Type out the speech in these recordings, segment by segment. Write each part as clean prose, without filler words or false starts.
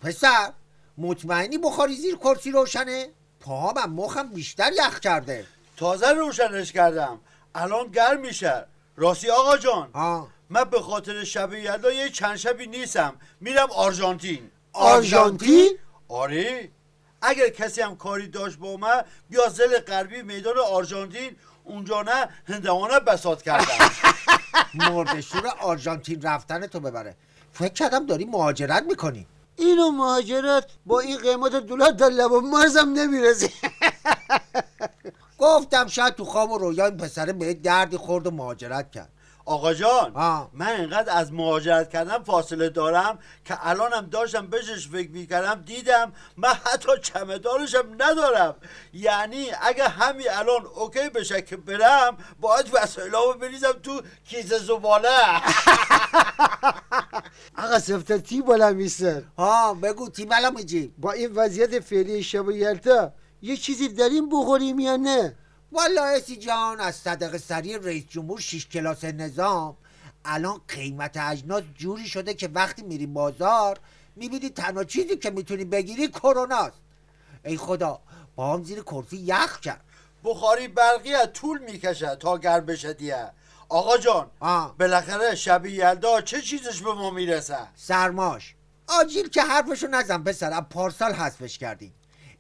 پسر مطمئنی بخاری زیر کرسی روشنه؟ پاهم مخم بیشتر یخ کرده. تازه روشنش کردم، الان گرم میشه. راستی آقا جان، من به خاطر شب یلدا یه چند شبی نیستم، میرم آرژانتین. آرژانتین؟ آره، اگر کسی هم کاری داشت با من بیا زل غربی میدان آرژانتین، اونجا نه هندوانه بساط کردم. مردشور آرژانتین رفتن تو ببره. فکر کردم داری مهاجرت میکنی. اینو مهاجرت با این قیمت دلار در لب مرزم نمیرسه. گفتم شاید تو خواب و رویا این پسره به دردی خورد و مهاجرت کرد. آقا جان، من اینقدر از مهاجرت کردم فاصله دارم که الانم داشتم بهش فکر میکردم دیدم من حتی چمدانشم ندارم. یعنی اگه همین الان اوکی بشه که برم باید وسایلامو بریزم تو کیسه زباله. آقا سفتر تی بالا میسر. بگو تی بالا میجی. با این وضعیت فعلی شب یلدا یه چیزی داریم بخوریم یا نه؟ والا اسی جان از صدقه سری رئیس جمهور 6 کلاس نظام الان قیمت اجناس جوری شده که وقتی میری بازار میبینی تنها چیزی که میتونی بگیری کروناست. ای خدا با هم زیر کرسی یخ کرد. بخاری برقی طول میکشه تا گرم بشه دیگه. آقا جان، بالاخره شب یلدا چه چیزش به ما میرسه؟ سرماش. آجیل که حرفشو نزن پسر، پارسال حذفش کردیم.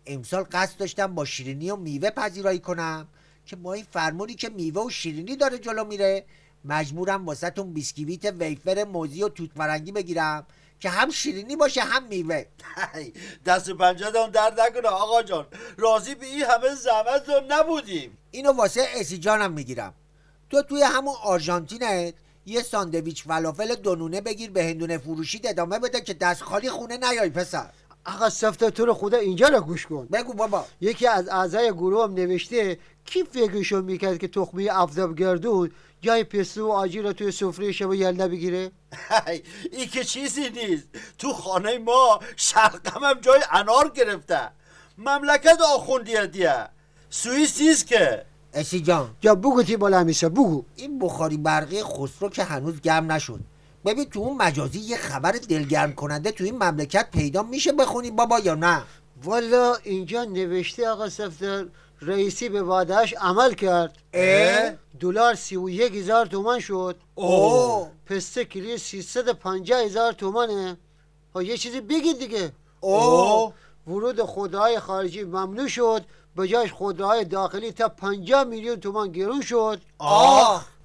امسال قصد داشتم با شیرینی و میوه پذیرایی کنم که با این فرمونی که میوه و شیرینی داره جلو میره مجبورم واسه تون بیسکویت ویفر موزی و توت فرنگی بگیرم که هم شیرینی باشه هم میوه. دست پنجه‌تون درد نکنه آقا جان، راضی به این همه زحمت رو نبودیم. اینو واسه اسی جانم میگیرم. تو توی همون آرژانتینت یه ساندویچ فلافل دونونه بگیر به هندونه فروشی ادامه بده که دست خالی خونه نیای پسر. آقا سفتر تو رو خدا اینجا رو گوش کن. بگو بابا. یکی از اعضای گروه هم نوشته کی فکرشو میکرد که تخمه آفتابگردون جای پستو و آجیل رو توی سفره شب یلدا بگیره؟ این که چیزی نیست، تو خانه ما شلقم هم جای انار گرفته. مملکت آخوندیه دیه، سوئیس نیست که. اسی جان یا بگو تی بالا میشه بگو. این بخاری برقی خسرو که هنوز گرم نشد. ببین تو اون مجازی یه خبر دلگرم کننده تو این مملکت پیدا میشه بخونی بابا یا نه؟ والا اینجا نوشته آقا سفتر رئیسی به وعدهش عمل کرد. دلار 31,000 تومان شد. پسته کیلوی 350,000 تومانه. یه چیزی بگید دیگه. ورود خودروهای خارجی ممنوع شد، به جایش خودروهای داخلی تا 50 میلیون تومان گرون شد.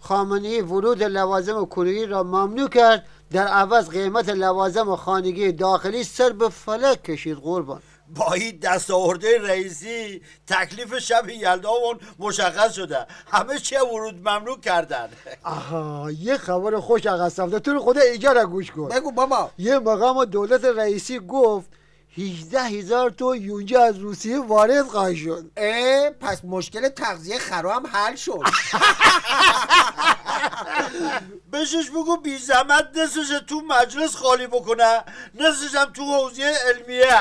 خامنه‌ای ورود لوازم کرویی را ممنوع کرد، در عوض قیمت لوازم خانگی داخلی سر به فلک کشید. قربان با این دستاورده رئیسی تکلیف شب یلدامون مشخص شده، همه چی ورود ممنوع کردن. یه خبر خوش آقا سفتر تو رو خدا اینجا را گوش کن. بگو بابا. یه مقام دولت رئیسی گفت 18,000 تو یونجه از روسیه وارد خواهد شد. پس مشکل تغذیه خرا هم حل شد. بشش بگو بی زحمت نصفش تو مجلس خالی بکنه، نصفش هم تو حوزه علمیه.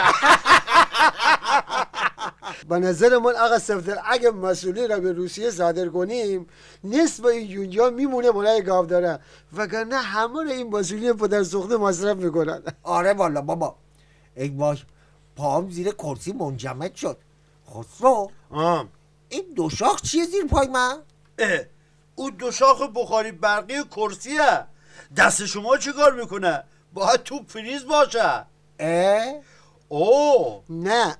به نظر من آقا سفتر اگه مسئولی را به روسیه صادر کنیم نصف این یونجا میمونه برای گاوداره، وگرنه همه این مسئولی پدر سوخته مصرف میکنن. آره والا بابا. ای باش پام زیر کرسی منجمد شد. خسرو این دو شاخ چیه زیر پای من؟ اون دو شاخ بخاری برقی کرسیه. دست شما چی کار میکنه؟ باید تو پریز باشه. نه